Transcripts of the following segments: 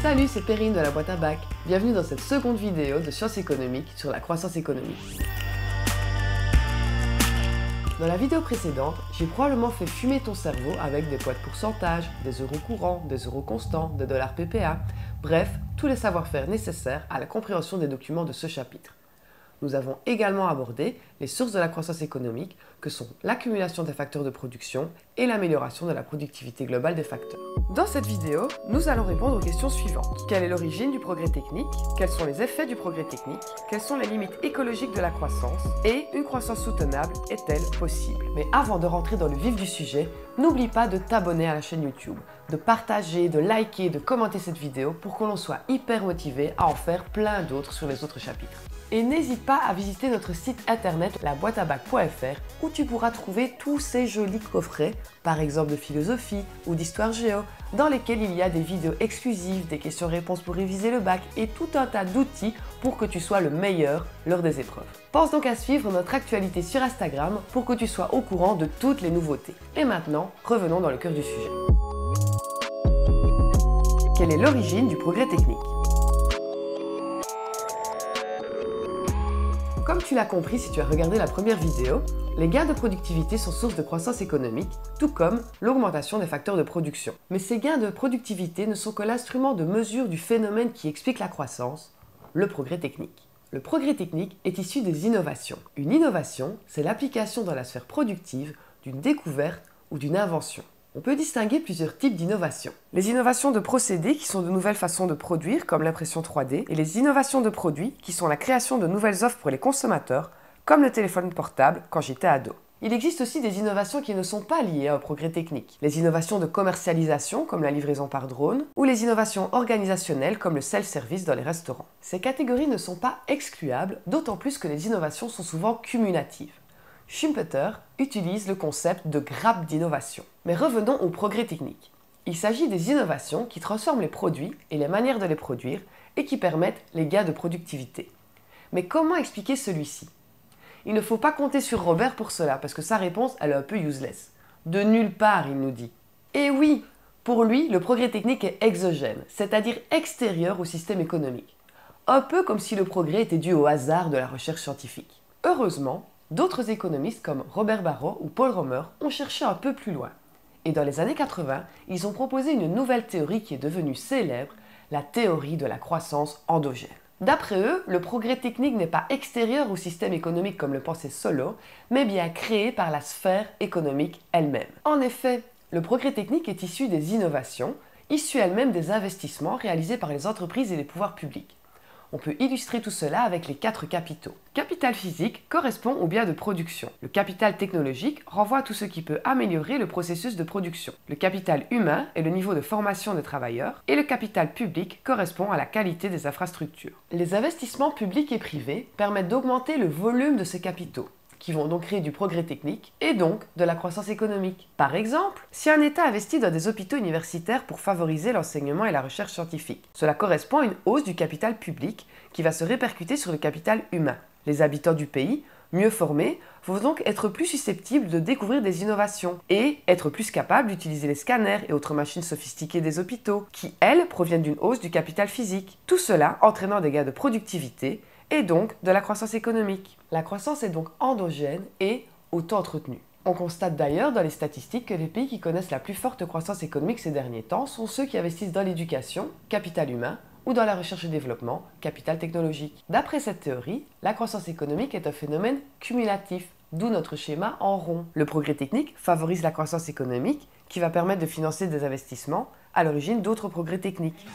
Salut, c'est Perrine de la boîte à bac. Bienvenue dans cette seconde vidéo de sciences économiques sur la croissance économique. Dans la vidéo précédente, j'ai probablement fait fumer ton cerveau avec des poids de pourcentage, des euros courants, des euros constants, des dollars PPA, bref, tous les savoir-faire nécessaires à la compréhension des documents de ce chapitre. Nous avons également abordé les sources de la croissance économique que sont l'accumulation des facteurs de production et l'amélioration de la productivité globale des facteurs. Dans cette vidéo, nous allons répondre aux questions suivantes. Quelle est l'origine du progrès technique? Quels sont les effets du progrès technique? Quelles sont les limites écologiques de la croissance? Et une croissance soutenable est-elle possible? Mais avant de rentrer dans le vif du sujet, n'oublie pas de t'abonner à la chaîne YouTube, de partager, de liker, de commenter cette vidéo pour que l'on soit hyper motivé à en faire plein d'autres sur les autres chapitres. Et n'hésite pas à visiter notre site internet laboiteabac.fr où tu pourras trouver tous ces jolis coffrets, par exemple de philosophie ou d'histoire géo, dans lesquels il y a des vidéos exclusives, des questions-réponses pour réviser le bac et tout un tas d'outils pour que tu sois le meilleur lors des épreuves. Pense donc à suivre notre actualité sur Instagram pour que tu sois au courant de toutes les nouveautés. Et maintenant, revenons dans le cœur du sujet. Quelle est l'origine du progrès technique? Comme tu l'as compris si tu as regardé la première vidéo, les gains de productivité sont source de croissance économique, tout comme l'augmentation des facteurs de production. Mais ces gains de productivité ne sont que l'instrument de mesure du phénomène qui explique la croissance, le progrès technique. Le progrès technique est issu des innovations. Une innovation, c'est l'application dans la sphère productive d'une découverte ou d'une invention. On peut distinguer plusieurs types d'innovations. Les innovations de procédés qui sont de nouvelles façons de produire comme l'impression 3D et les innovations de produits qui sont la création de nouvelles offres pour les consommateurs comme le téléphone portable quand j'étais ado. Il existe aussi des innovations qui ne sont pas liées au progrès technique. Les innovations de commercialisation comme la livraison par drone ou les innovations organisationnelles comme le self-service dans les restaurants. Ces catégories ne sont pas excluables, d'autant plus que les innovations sont souvent cumulatives. Schumpeter utilise le concept de grappe d'innovation. Mais revenons au progrès technique. Il s'agit des innovations qui transforment les produits et les manières de les produire et qui permettent les gains de productivité. Mais comment expliquer celui-ci? Il ne faut pas compter sur Robert pour cela parce que sa réponse elle est un peu useless. De nulle part, il nous dit. Et oui, pour lui, le progrès technique est exogène, c'est-à-dire extérieur au système économique. Un peu comme si le progrès était dû au hasard de la recherche scientifique. Heureusement, d'autres économistes comme Robert Barro ou Paul Romer ont cherché un peu plus loin. Et dans les années 80, ils ont proposé une nouvelle théorie qui est devenue célèbre, la théorie de la croissance endogène. D'après eux, le progrès technique n'est pas extérieur au système économique comme le pensait Solow, mais bien créé par la sphère économique elle-même. En effet, le progrès technique est issu des innovations, issu elles-mêmes des investissements réalisés par les entreprises et les pouvoirs publics. On peut illustrer tout cela avec les 4 capitaux. Capital physique correspond aux biens de production. Le capital technologique renvoie à tout ce qui peut améliorer le processus de production. Le capital humain est le niveau de formation des travailleurs. Et le capital public correspond à la qualité des infrastructures. Les investissements publics et privés permettent d'augmenter le volume de ces capitaux, qui vont donc créer du progrès technique et donc de la croissance économique. Par exemple, si un État investit dans des hôpitaux universitaires pour favoriser l'enseignement et la recherche scientifique, cela correspond à une hausse du capital public qui va se répercuter sur le capital humain. Les habitants du pays, mieux formés, vont donc être plus susceptibles de découvrir des innovations et être plus capables d'utiliser les scanners et autres machines sophistiquées des hôpitaux, qui, elles, proviennent d'une hausse du capital physique. Tout cela entraînant des gains de productivité et donc de la croissance économique. La croissance est donc endogène et auto-entretenue. On constate d'ailleurs dans les statistiques que les pays qui connaissent la plus forte croissance économique ces derniers temps sont ceux qui investissent dans l'éducation, capital humain, ou dans la recherche et développement, capital technologique. D'après cette théorie, la croissance économique est un phénomène cumulatif, d'où notre schéma en rond. Le progrès technique favorise la croissance économique qui va permettre de financer des investissements à l'origine d'autres progrès techniques.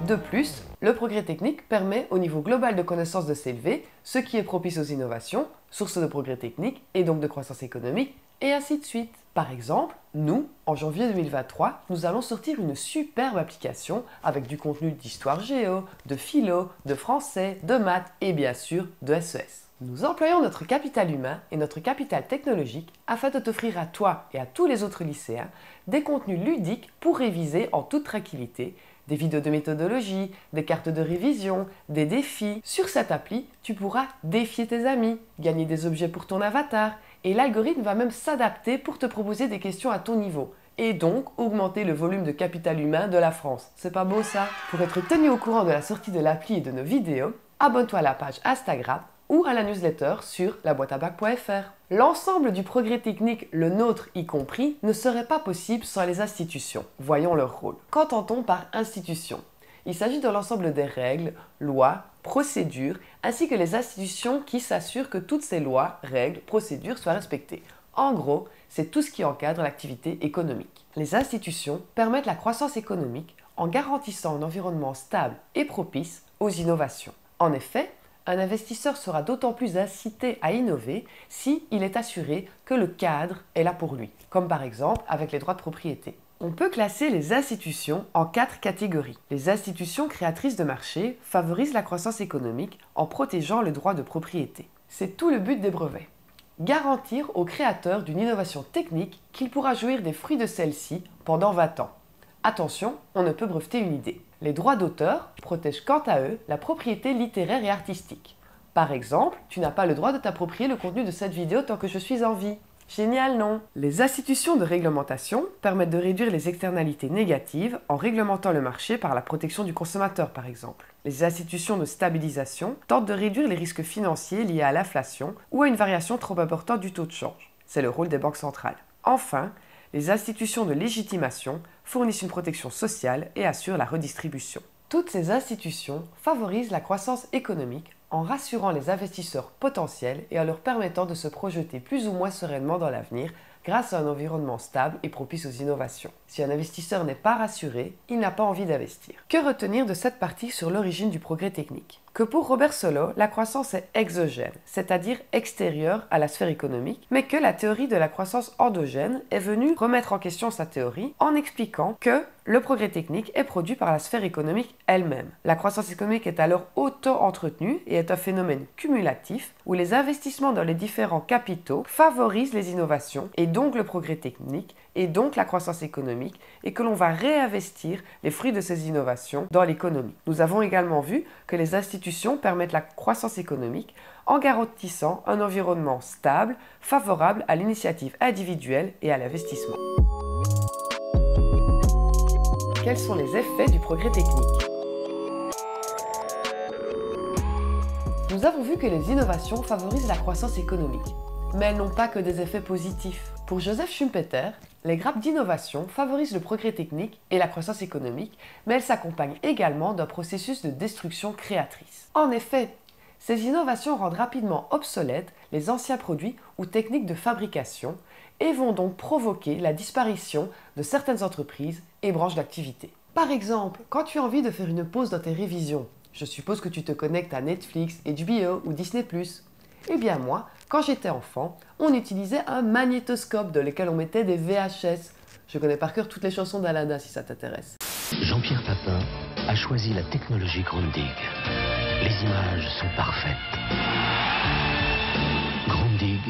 De plus, le progrès technique permet au niveau global de connaissances de s'élever, ce qui est propice aux innovations, source de progrès technique et donc de croissance économique, et ainsi de suite. Par exemple, nous, en janvier 2023, nous allons sortir une superbe application avec du contenu d'histoire géo, de philo, de français, de maths et bien sûr de SES. Nous employons notre capital humain et notre capital technologique afin de t'offrir à toi et à tous les autres lycéens des contenus ludiques pour réviser en toute tranquillité, des vidéos de méthodologie, des cartes de révision, des défis. Sur cette appli, tu pourras défier tes amis, gagner des objets pour ton avatar et l'algorithme va même s'adapter pour te proposer des questions à ton niveau et donc augmenter le volume de capital humain de la France. C'est pas beau ça? Pour être tenu au courant de la sortie de l'appli et de nos vidéos, abonne-toi à la page Instagram ou à la newsletter sur laboiteabac.fr. L'ensemble du progrès technique, le nôtre y compris, ne serait pas possible sans les institutions. Voyons leur rôle. Qu'entend-on par institution? Il s'agit de l'ensemble des règles, lois, procédures, ainsi que les institutions qui s'assurent que toutes ces lois, règles, procédures soient respectées. En gros, c'est tout ce qui encadre l'activité économique. Les institutions permettent la croissance économique en garantissant un environnement stable et propice aux innovations. En effet, un investisseur sera d'autant plus incité à innover s'il est assuré que le cadre est là pour lui, comme par exemple avec les droits de propriété. On peut classer les institutions en 4 catégories. Les institutions créatrices de marché favorisent la croissance économique en protégeant le droit de propriété. C'est tout le but des brevets. Garantir au créateur d'une innovation technique qu'il pourra jouir des fruits de celle-ci pendant 20 ans. Attention, on ne peut breveter une idée. Les droits d'auteur protègent quant à eux la propriété littéraire et artistique. Par exemple, tu n'as pas le droit de t'approprier le contenu de cette vidéo tant que je suis en vie. Génial, non? Les institutions de réglementation permettent de réduire les externalités négatives en réglementant le marché par la protection du consommateur, par exemple. Les institutions de stabilisation tentent de réduire les risques financiers liés à l'inflation ou à une variation trop importante du taux de change. C'est le rôle des banques centrales. Enfin, les institutions de légitimation fournissent une protection sociale et assurent la redistribution. Toutes ces institutions favorisent la croissance économique en rassurant les investisseurs potentiels et en leur permettant de se projeter plus ou moins sereinement dans l'avenir grâce à un environnement stable et propice aux innovations. Si un investisseur n'est pas rassuré, il n'a pas envie d'investir. Que retenir de cette partie sur l'origine du progrès technique? Que pour Robert Solow, la croissance est exogène, c'est-à-dire extérieure à la sphère économique, mais que la théorie de la croissance endogène est venue remettre en question sa théorie en expliquant que le progrès technique est produit par la sphère économique elle-même. La croissance économique est alors auto-entretenue et est un phénomène cumulatif où les investissements dans les différents capitaux favorisent les innovations et donc le progrès technique et donc la croissance économique et que l'on va réinvestir les fruits de ces innovations dans l'économie. Nous avons également vu que les institutions permettent la croissance économique en garantissant un environnement stable, favorable à l'initiative individuelle et à l'investissement. Quels sont les effets du progrès technique? Nous avons vu que les innovations favorisent la croissance économique, mais elles n'ont pas que des effets positifs. Pour Joseph Schumpeter, les grappes d'innovation favorisent le progrès technique et la croissance économique, mais elles s'accompagnent également d'un processus de destruction créatrice. En effet, ces innovations rendent rapidement obsolètes les anciens produits ou techniques de fabrication et vont donc provoquer la disparition de certaines entreprises et branches d'activité. Par exemple, quand tu as envie de faire une pause dans tes révisions, je suppose que tu te connectes à Netflix, HBO ou Disney+. Eh bien moi, quand j'étais enfant, on utilisait un magnétoscope dans lequel on mettait des VHS. Je connais par cœur toutes les chansons d'Aladdin si ça t'intéresse. Jean-Pierre Papin a choisi la technologie Grundig. Les images sont parfaites. Grundig,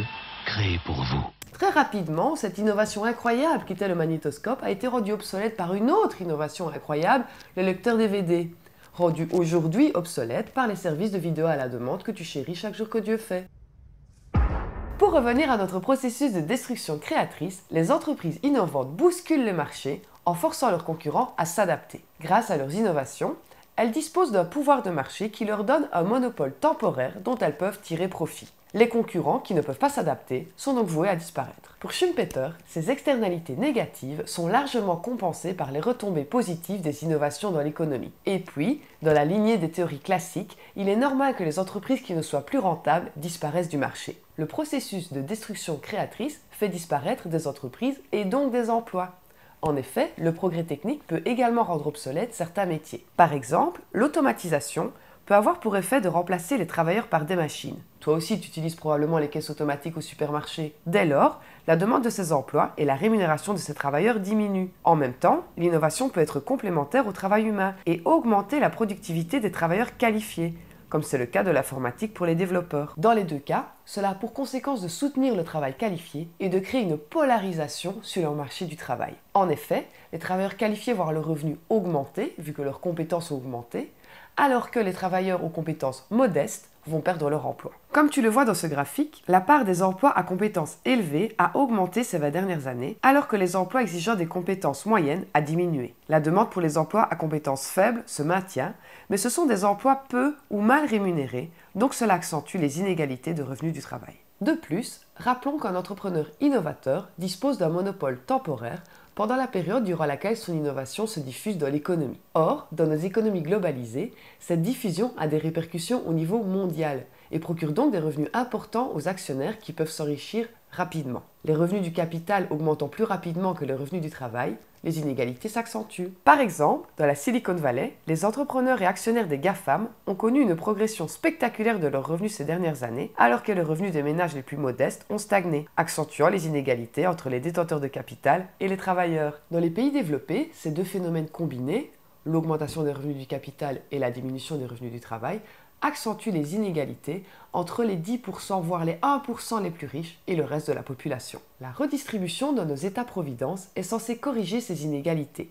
créé pour vous. Très rapidement, cette innovation incroyable qu'était le magnétoscope a été rendue obsolète par une autre innovation incroyable, le lecteur DVD. Rendu aujourd'hui obsolète par les services de vidéo à la demande que tu chéris chaque jour que Dieu fait. Pour revenir à notre processus de destruction créatrice, les entreprises innovantes bousculent le marché en forçant leurs concurrents à s'adapter. Grâce à leurs innovations, elles disposent d'un pouvoir de marché qui leur donne un monopole temporaire dont elles peuvent tirer profit. Les concurrents qui ne peuvent pas s'adapter sont donc voués à disparaître. Pour Schumpeter, ces externalités négatives sont largement compensées par les retombées positives des innovations dans l'économie. Et puis, dans la lignée des théories classiques, il est normal que les entreprises qui ne soient plus rentables disparaissent du marché. Le processus de destruction créatrice fait disparaître des entreprises et donc des emplois. En effet, le progrès technique peut également rendre obsolètes certains métiers. Par exemple, l'automatisation peut avoir pour effet de remplacer les travailleurs par des machines. Toi aussi, tu utilises probablement les caisses automatiques au supermarché. Dès lors, la demande de ces emplois et la rémunération de ces travailleurs diminuent. En même temps, l'innovation peut être complémentaire au travail humain et augmenter la productivité des travailleurs qualifiés, comme c'est le cas de l'informatique pour les développeurs. Dans les deux cas, cela a pour conséquence de soutenir le travail qualifié et de créer une polarisation sur le marché du travail. En effet, les travailleurs qualifiés voient leurs revenus augmenter, vu que leurs compétences ont augmenté, alors que les travailleurs aux compétences modestes vont perdre leur emploi. Comme tu le vois dans ce graphique, la part des emplois à compétences élevées a augmenté ces 20 dernières années, alors que les emplois exigeant des compétences moyennes a diminué. La demande pour les emplois à compétences faibles se maintient, mais ce sont des emplois peu ou mal rémunérés, donc cela accentue les inégalités de revenus du travail. De plus, rappelons qu'un entrepreneur innovateur dispose d'un monopole temporaire pendant la période durant laquelle son innovation se diffuse dans l'économie. Or, dans nos économies globalisées, cette diffusion a des répercussions au niveau mondial et procure donc des revenus importants aux actionnaires qui peuvent s'enrichir rapidement. Les revenus du capital augmentant plus rapidement que les revenus du travail, les inégalités s'accentuent. Par exemple, dans la Silicon Valley, les entrepreneurs et actionnaires des GAFAM ont connu une progression spectaculaire de leurs revenus ces dernières années, alors que les revenus des ménages les plus modestes ont stagné, accentuant les inégalités entre les détenteurs de capital et les travailleurs. Dans les pays développés, ces deux phénomènes combinés, l'augmentation des revenus du capital et la diminution des revenus du travail, accentue les inégalités entre les 10% voire les 1% les plus riches et le reste de la population. La redistribution dans nos États-providence est censée corriger ces inégalités.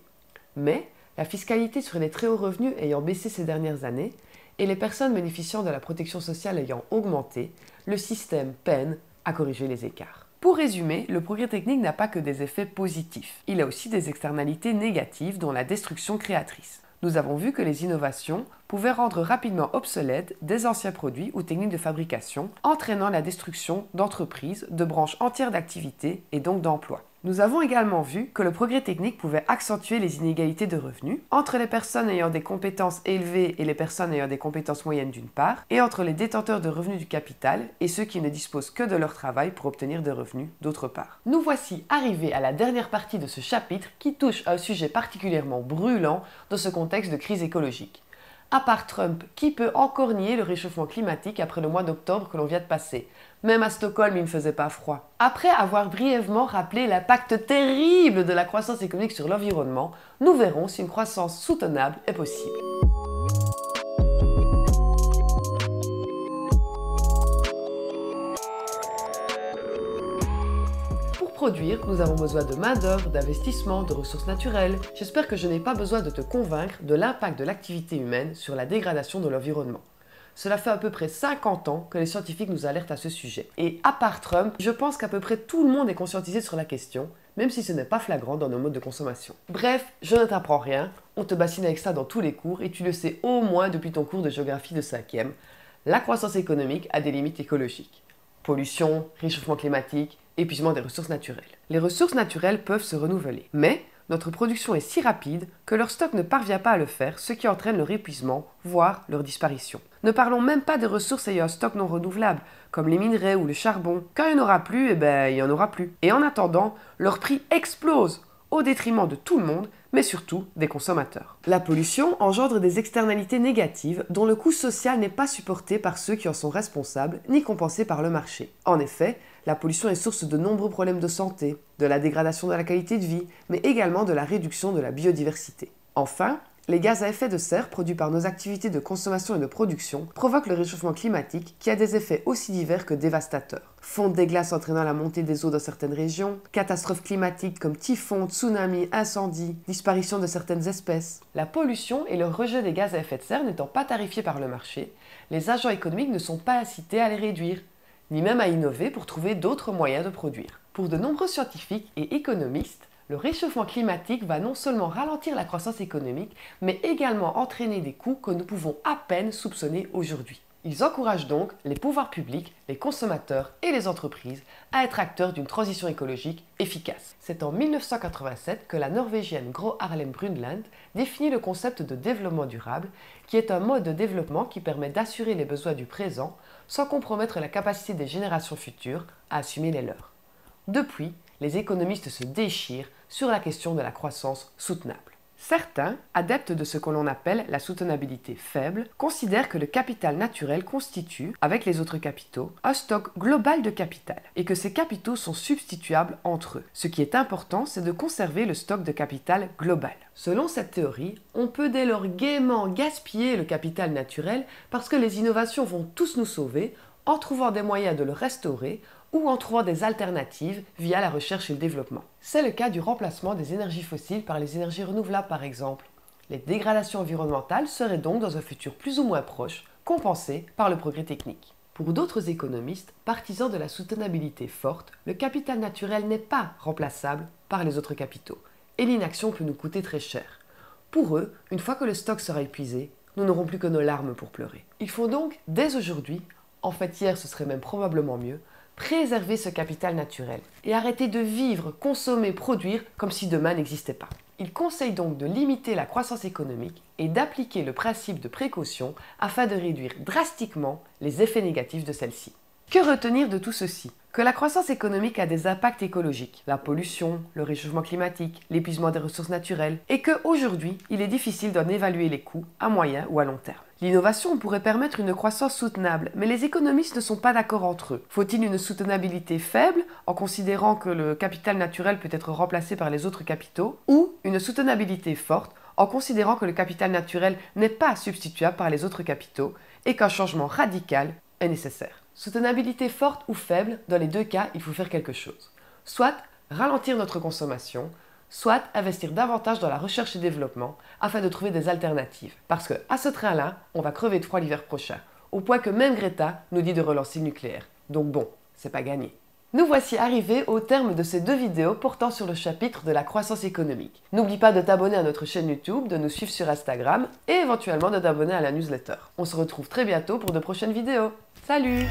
Mais la fiscalité sur les très hauts revenus ayant baissé ces dernières années et les personnes bénéficiant de la protection sociale ayant augmenté, le système peine à corriger les écarts. Pour résumer, le progrès technique n'a pas que des effets positifs. Il a aussi des externalités négatives dont la destruction créatrice. Nous avons vu que les innovations pouvaient rendre rapidement obsolètes des anciens produits ou techniques de fabrication, entraînant la destruction d'entreprises, de branches entières d'activité et donc d'emplois. Nous avons également vu que le progrès technique pouvait accentuer les inégalités de revenus entre les personnes ayant des compétences élevées et les personnes ayant des compétences moyennes d'une part, et entre les détenteurs de revenus du capital et ceux qui ne disposent que de leur travail pour obtenir des revenus d'autre part. Nous voici arrivés à la dernière partie de ce chapitre qui touche à un sujet particulièrement brûlant dans ce contexte de crise écologique. À part Trump, qui peut encore nier le réchauffement climatique après le mois d'octobre que l'on vient de passer? Même à Stockholm, il ne faisait pas froid. Après avoir brièvement rappelé l'impact terrible de la croissance économique sur l'environnement, nous verrons si une croissance soutenable est possible. Pour produire, nous avons besoin de main-d'œuvre, d'investissement, de ressources naturelles. J'espère que je n'ai pas besoin de te convaincre de l'impact de l'activité humaine sur la dégradation de l'environnement. Cela fait à peu près 50 ans que les scientifiques nous alertent à ce sujet. Et à part Trump, je pense qu'à peu près tout le monde est conscientisé sur la question, même si ce n'est pas flagrant dans nos modes de consommation. Bref, je ne t'apprends rien, on te bassine avec ça dans tous les cours et tu le sais au moins depuis ton cours de géographie de 5e. La croissance économique a des limites écologiques. Pollution, réchauffement climatique, épuisement des ressources naturelles. Les ressources naturelles peuvent se renouveler, mais notre production est si rapide que leur stock ne parvient pas à le faire, ce qui entraîne leur épuisement, voire leur disparition. Ne parlons même pas des ressources ayant un stock non renouvelable, comme les minerais ou le charbon. Quand il n'y en aura plus, il n'y en aura plus. Et en attendant, leur prix explose, au détriment de tout le monde, mais surtout des consommateurs. La pollution engendre des externalités négatives dont le coût social n'est pas supporté par ceux qui en sont responsables, ni compensé par le marché. En effet, la pollution est source de nombreux problèmes de santé, de la dégradation de la qualité de vie, mais également de la réduction de la biodiversité. Enfin, les gaz à effet de serre produits par nos activités de consommation et de production provoquent le réchauffement climatique qui a des effets aussi divers que dévastateurs. Fonte des glaces entraînant la montée des eaux dans certaines régions, catastrophes climatiques comme typhons, tsunamis, incendies, disparition de certaines espèces. La pollution et le rejet des gaz à effet de serre n'étant pas tarifiés par le marché, les agents économiques ne sont pas incités à les réduire, ni même à innover pour trouver d'autres moyens de produire. Pour de nombreux scientifiques et économistes, le réchauffement climatique va non seulement ralentir la croissance économique, mais également entraîner des coûts que nous pouvons à peine soupçonner aujourd'hui. Ils encouragent donc les pouvoirs publics, les consommateurs et les entreprises à être acteurs d'une transition écologique efficace. C'est en 1987 que la Norvégienne Gro Harlem Brundtland définit le concept de développement durable, qui est un mode de développement qui permet d'assurer les besoins du présent sans compromettre la capacité des générations futures à assumer les leurs. Depuis, les économistes se déchirent sur la question de la croissance soutenable. Certains, adeptes de ce que l'on appelle la soutenabilité faible, considèrent que le capital naturel constitue, avec les autres capitaux, un stock global de capital et que ces capitaux sont substituables entre eux. Ce qui est important, c'est de conserver le stock de capital global. Selon cette théorie, on peut dès lors gaiement gaspiller le capital naturel parce que les innovations vont tous nous sauver en trouvant des moyens de le restaurer ou en trouvant des alternatives via la recherche et le développement. C'est le cas du remplacement des énergies fossiles par les énergies renouvelables par exemple. Les dégradations environnementales seraient donc dans un futur plus ou moins proche, compensées par le progrès technique. Pour d'autres économistes, partisans de la soutenabilité forte, le capital naturel n'est pas remplaçable par les autres capitaux, et l'inaction peut nous coûter très cher. Pour eux, une fois que le stock sera épuisé, nous n'aurons plus que nos larmes pour pleurer. Il faut donc, dès aujourd'hui, en fait hier ce serait même probablement mieux, préserver ce capital naturel et arrêter de vivre, consommer, produire comme si demain n'existait pas. Il conseille donc de limiter la croissance économique et d'appliquer le principe de précaution afin de réduire drastiquement les effets négatifs de celle-ci. Que retenir de tout ceci? Que la croissance économique a des impacts écologiques, la pollution, le réchauffement climatique, l'épuisement des ressources naturelles, et qu'aujourd'hui, il est difficile d'en évaluer les coûts à moyen ou à long terme. L'innovation pourrait permettre une croissance soutenable, mais les économistes ne sont pas d'accord entre eux. Faut-il une soutenabilité faible, en considérant que le capital naturel peut être remplacé par les autres capitaux, ou une soutenabilité forte, en considérant que le capital naturel n'est pas substituable par les autres capitaux et qu'un changement radical est nécessaire. Soutenabilité forte ou faible, dans les deux cas, il faut faire quelque chose. Soit ralentir notre consommation, soit investir davantage dans la recherche et développement afin de trouver des alternatives. Parce que à ce train-là, on va crever de froid l'hiver prochain, au point que même Greta nous dit de relancer le nucléaire. Donc bon, c'est pas gagné. Nous voici arrivés au terme de ces deux vidéos portant sur le chapitre de la croissance économique. N'oublie pas de t'abonner à notre chaîne YouTube, de nous suivre sur Instagram et éventuellement de t'abonner à la newsletter. On se retrouve très bientôt pour de prochaines vidéos. Salut!